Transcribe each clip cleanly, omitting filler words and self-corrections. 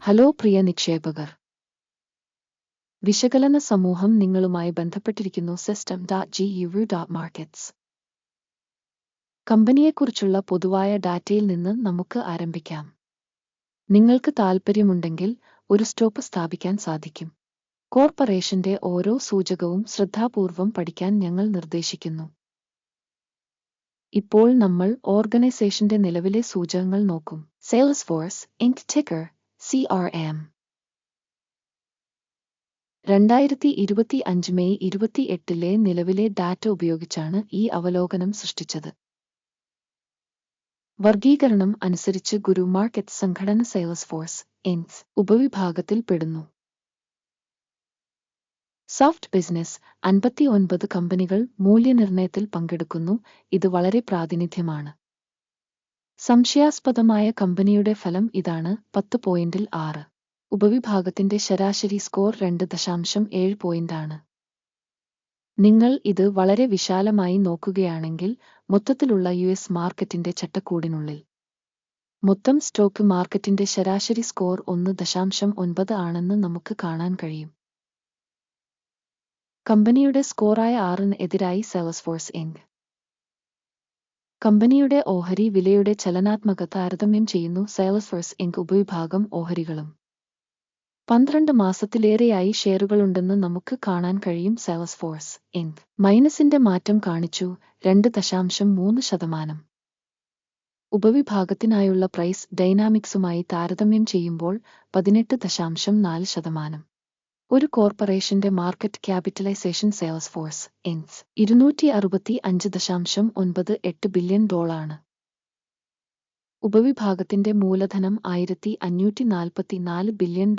Hello പ്രിയ നിക്ഷേപകർ. വിശകലന സമൂഹം നിങ്ങളുമായി ബന്ധപ്പെട്ടിരിക്കുന്നു. system.guru.markets കമ്പനിയെക്കുറിച്ചുള്ള പൊതുവായ ഡാറ്റയിൽ നിന്ന് നമുക്ക് ആരംഭിക്കാം. നിങ്ങൾക്ക് താൽപ്പര്യമുണ്ടെങ്കിൽ ഒരു സ്റ്റോപ്പ് സ്ഥാപിക്കാൻ സാധിക്കും. കോർപ്പറേഷന്റെ ഓരോ സൂചകവും ശ്രദ്ധാപൂർവം പഠിക്കാൻ ഞങ്ങൾ നിർദ്ദേശിക്കുന്നു. ഇപ്പോൾ നമ്മൾ ഓർഗനൈസേഷന്റെ നിലവിലെ സൂചകങ്ങൾ നോക്കും. സെയിൽസ്ഫോഴ്സ് ഇങ്ക് ടിക്കർ CRM 2025 മെയ് 28 നിലവിലെ ഡാറ്റ ഉപയോഗിച്ചാണ് ഈ അവലോകനം സൃഷ്ടിച്ചത്. വർഗീകരണം അനുസരിച്ച് ഗുരു മാർക്കറ്റ് സംഘടന സെയിൽസ്ഫോഴ്സ് ഇൻസ് ഉപവിഭാഗത്തിൽ പെടുന്നു. സോഫ്റ്റ് ബിസിനസ് 59 കമ്പനികൾ മൂല്യനിർണ്ണയത്തിൽ പങ്കെടുക്കുന്നു. ഇത് വളരെ പ്രാതിനിധ്യമാണ്. സംശയാസ്പദമായ കമ്പനിയുടെ ഫലം ഇതാണ്. 10.6 ഉപവിഭാഗത്തിന്റെ ശരാശരി സ്കോർ 2.7 പോയിന്റാണ്. നിങ്ങൾ ഇത് വളരെ വിശാലമായി നോക്കുകയാണെങ്കിൽ മൊത്തത്തിലുള്ള US മാർക്കറ്റിന്റെ ചട്ടക്കൂടിനുള്ളിൽ മൊത്തം സ്റ്റോക്ക് മാർക്കറ്റിന്റെ ശരാശരി സ്കോർ 1.9 ആണെന്ന് നമുക്ക് കാണാൻ കഴിയും. കമ്പനിയുടെ സ്കോറായ 6 എതിരായി സെയിൽസ്ഫോഴ്സ് ഇങ്ക് കമ്പനിയുടെ ഓഹരി വിലയുടെ ചലനാത്മക താരതമ്യം ചെയ്യുന്നു. സെയിൽസ്ഫോഴ്സ് ഇങ്ക് ഉപവിഭാഗം ഓഹരികളും 12 മാസത്തിലേറെയായി ഷെയറുകളുണ്ടെന്ന് നമുക്ക് കാണാൻ കഴിയും. സെയിൽസ്ഫോഴ്സ് ഇങ്ക് മൈനസിന്റെ മാറ്റം കാണിച്ചു 2.3%. ഉപവിഭാഗത്തിനായുള്ള പ്രൈസ് ഡൈനാമിക്സുമായി താരതമ്യം ചെയ്യുമ്പോൾ 18.4%. ഒരു കോർപ്പറേഷന്റെ മാർക്കറ്റ് ക്യാപിറ്റലൈസേഷൻ സെയിൽസ്ഫോഴ്സ് ഇൻസ് $265.98 ബില്യൺ. ഉപവിഭാഗത്തിന്റെ മൂലധനം $1544 ബില്യൺ.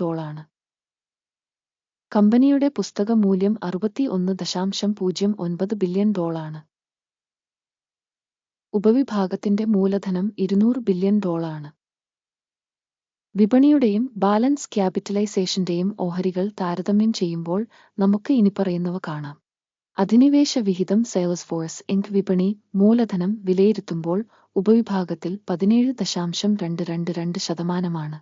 കമ്പനിയുടെ പുസ്തക മൂല്യം $61.09 ബില്യൺ. ഉപവിഭാഗത്തിന്റെ മൂലധനം $200 ബില്യൺ. വിപണിയുടെയും ബാലൻസ് ക്യാപിറ്റലൈസേഷന്റെയും ഓഹരികൾ താരതമ്യം ചെയ്യുമ്പോൾ നമുക്ക് ഇനിപ്പറയുന്നവ കാണാം. അധിനിവേശ വിഹിതം സെയിൽസ്ഫോഴ്സ് ഇങ്ക് വിപണി മൂലധനം വിലയിരുത്തുമ്പോൾ ഉപവിഭാഗത്തിൽ 17.222%.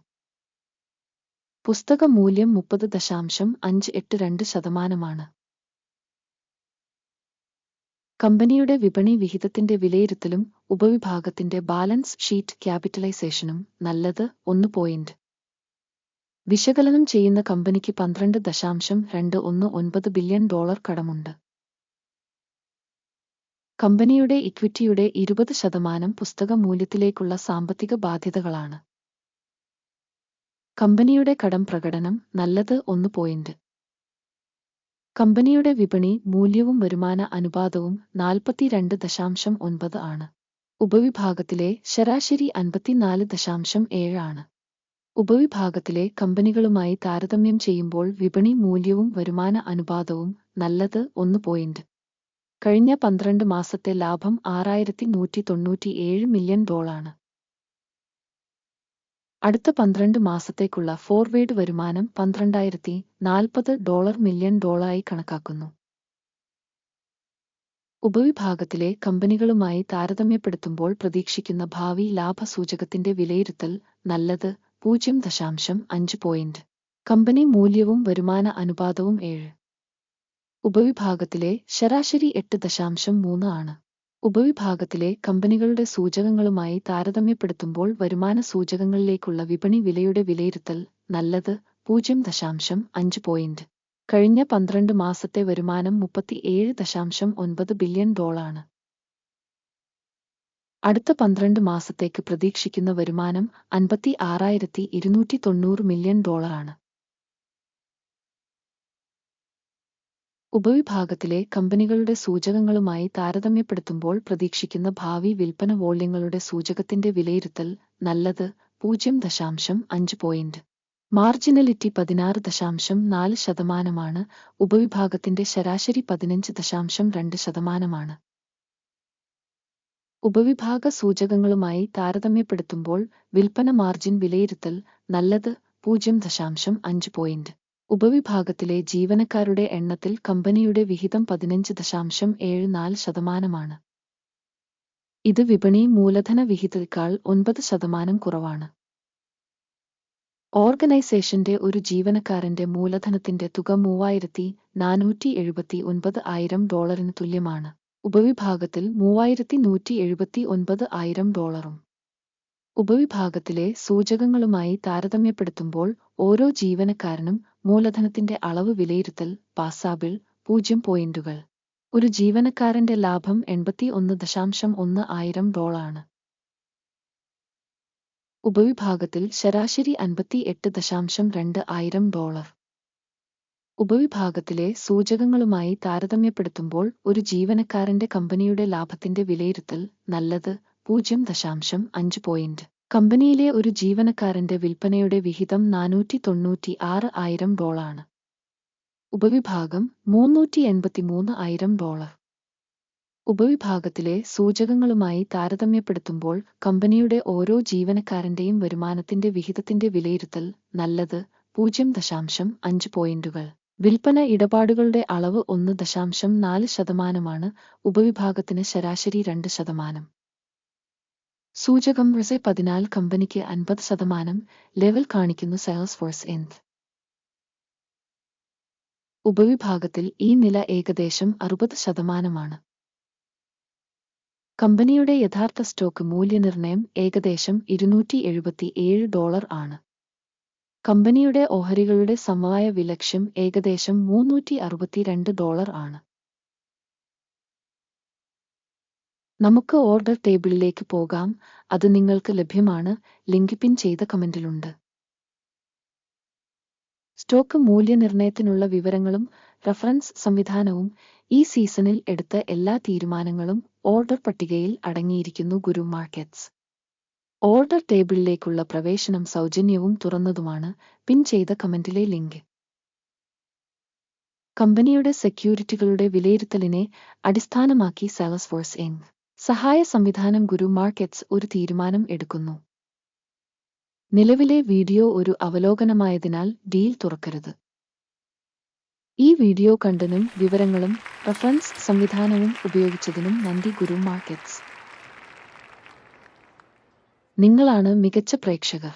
പുസ്തക മൂല്യം 30.582%. കമ്പനിയുടെ വിപണി വിഹിതത്തിന്റെ വിലയിരുത്തലും ഉപവിഭാഗത്തിന്റെ ബാലൻസ് ഷീറ്റ് ക്യാപിറ്റലൈസേഷനും നല്ലത് 1 പോയിന്റ്. വിശകലനം ചെയ്യുന്ന കമ്പനിക്ക് $12.219 ബില്യൺ കടമുണ്ട്. കമ്പനിയുടെ ഇക്വിറ്റിയുടെ 20% പുസ്തക മൂല്യത്തിലേക്കുള്ള സാമ്പത്തിക ബാധ്യതകളാണ്. കമ്പനിയുടെ കടം പ്രകടനം നല്ലത് 1 പോയിന്റ്. കമ്പനിയുടെ വിപണി മൂല്യവും വരുമാന അനുപാതവും 42.9 ആണ്. ഉപവിഭാഗത്തിലെ ശരാശരി 54.7 ആണ്. ഉപവിഭാഗത്തിലെ കമ്പനികളുമായി താരതമ്യം ചെയ്യുമ്പോൾ വിപണി മൂല്യവും വരുമാന അനുപാതവും നല്ലത് 1 പോയിന്റ്. കഴിഞ്ഞ 12 മാസത്തെ ലാഭം $6,197 മില്യൺ. അടുത്ത 12 മാസത്തേക്കുള്ള ഫോർവേഡ് വരുമാനം $12,040 മില്യൺ ആയി കണക്കാക്കുന്നു. ഉപവിഭാഗത്തിലെ കമ്പനികളുമായി താരതമ്യപ്പെടുത്തുമ്പോൾ പ്രതീക്ഷിക്കുന്ന ഭാവി ലാഭസൂചകത്തിന്റെ വിലയിരുത്തൽ നല്ലത് 0.5 പോയിന്റ്. കമ്പനി മൂല്യവും വരുമാന അനുപാതവും 7. ഉപവിഭാഗത്തിലെ ശരാശരി 8.3 ആണ്. ഉപവിഭാഗത്തിലെ കമ്പനികളുടെ സൂചകങ്ങളുമായി താരതമ്യപ്പെടുത്തുമ്പോൾ വരുമാന സൂചകങ്ങളിലേക്കുള്ള വിപണി വിലയുടെ വിലയിരുത്തൽ നല്ലത് 0.5 പോയിന്റ്. കഴിഞ്ഞ 12 മാസത്തെ വരുമാനം $37.9 ബില്യൺ. അടുത്ത 12 മാസത്തേക്ക് പ്രതീക്ഷിക്കുന്ന വരുമാനം $56,290 മില്യൺ ആണ്. ഉപവിഭാഗത്തിലെ കമ്പനികളുടെ സൂചകങ്ങളുമായി താരതമ്യപ്പെടുത്തുമ്പോൾ പ്രതീക്ഷിക്കുന്ന ഭാവി വിൽപ്പന വോള്യങ്ങളുടെ സൂചകത്തിന്റെ വിലയിരുത്തൽ നല്ലത് 0.5 പോയിന്റ്. മാർജിനലിറ്റി 16.4%. ഉപവിഭാഗത്തിന്റെ ശരാശരി 15.2%. ഉപവിഭാഗ സൂചകങ്ങളുമായി താരതമ്യപ്പെടുത്തുമ്പോൾ വിൽപ്പന മാർജിൻ വിലയിരുത്തൽ നല്ലത് 0.5 പോയിന്റ്. ഉപവിഭാഗത്തിലെ ജീവനക്കാരുടെ എണ്ണത്തിൽ കമ്പനിയുടെ വിഹിതം 15.74%. ഇത് വിപണി മൂലധന വിഹിതത്തേക്കാൾ 9% കുറവാണ്. ഓർഗനൈസേഷന്റെ ഒരു ജീവനക്കാരന്റെ മൂലധനത്തിന്റെ തുക $3,479,000 തുല്യമാണ്. ഉപവിഭാഗത്തിൽ $3,179,000. ഉപവിഭാഗത്തിലെ സൂചകങ്ങളുമായി താരതമ്യപ്പെടുത്തുമ്പോൾ ഓരോ ജീവനക്കാരനും മൂലധനത്തിന്റെ അളവ് വിലയിരുത്തൽ പാസാബിൾ 0 പോയിന്റുകൾ. ഒരു ജീവനക്കാരന്റെ ലാഭം $81,100,000. ഉപവിഭാഗത്തിൽ ശരാശരി $58,200,000. ഉപവിഭാഗത്തിലെ സൂചകങ്ങളുമായി താരതമ്യപ്പെടുത്തുമ്പോൾ ഒരു ജീവനക്കാരന്റെ കമ്പനിയുടെ ലാഭത്തിന്റെ വിലയിരുത്തൽ നല്ലത് 0.5 പോയിന്റ്. കമ്പനിയിലെ ഒരു ജീവനക്കാരന്റെ വിൽപ്പനയുടെ വിഹിതം $496,000. ഉപവിഭാഗം $383,000. ഉപവിഭാഗത്തിലെ സൂചകങ്ങളുമായി താരതമ്യപ്പെടുത്തുമ്പോൾ കമ്പനിയുടെ ഓരോ ജീവനക്കാരന്റെയും വരുമാനത്തിന്റെ വിഹിതത്തിന്റെ വിലയിരുത്തൽ നല്ലത് 0.5 പോയിന്റുകൾ. വിൽപ്പന ഇടപാടുകളുടെ അളവ് 1.4%. ഉപവിഭാഗത്തിന് ശരാശരി 2%. സൂചകം റിസെ 14 കമ്പനിക്ക് 50%. ലെവൽ കാണിക്കുന്നു സെയിൽസ്ഫോഴ്സ് ഇൻക്. ഉപവിഭാഗത്തിൽ ഈ നില ഏകദേശം 60%. കമ്പനിയുടെ യഥാർത്ഥ സ്റ്റോക്ക് മൂല്യനിർണ്ണയം ഏകദേശം $277 ആണ്. കമ്പനിയുടെ ഓഹരികളുടെ സമവായ വിലക്ഷ്യം ഏകദേശം $362 ആണ്. നമുക്ക് ഓർഡർ ടേബിളിലേക്ക് പോകാം. അത് നിങ്ങൾക്ക് ലഭ്യമാണ്. ലിങ്ക് പിൻ ചെയ്ത കമന്റിലുണ്ട്. സ്റ്റോക്ക് മൂല്യനിർണ്ണയത്തിനുള്ള വിവരങ്ങളും റഫറൻസ് സംവിധാനവും ഈ സീസണിൽ എടുത്ത എല്ലാ തീരുമാനങ്ങളും ഓർഡർ പട്ടികയിൽ അടങ്ങിയിരിക്കുന്നു. ഗുരു മാർക്കറ്റ്സ് ഓർഡർ ടേബിളിലേക്കുള്ള പ്രവേശനം സൗജന്യവും തുറന്നതുമാണ്. പിൻ ചെയ്ത കമന്റിലെ ലിങ്ക്. കമ്പനിയുടെ സെക്യൂരിറ്റികളുടെ വിലയിരുത്തലിനെ അടിസ്ഥാനമാക്കി സെയിൽസ്ഫോഴ്സ് ഇൻക്. സഹായ സംവിധാനം ഗുരു മാർക്കറ്റ്സ് ഒരു തീരുമാനം എടുക്കുന്നു. നിലവിലെ വീഡിയോ ഒരു അവലോകനമായതിനാൽ ഡീൽ തുറക്കരുത്. ഈ വീഡിയോ കണ്ടതിനും വിവരങ്ങളും റഫറൻസ് സംവിധാനവും ഉപയോഗിച്ചതിനും നന്ദി. ഗുരു മാർക്കറ്റ്സ് നിങ്ങളാണ് മികച്ച പ്രേക്ഷകർ.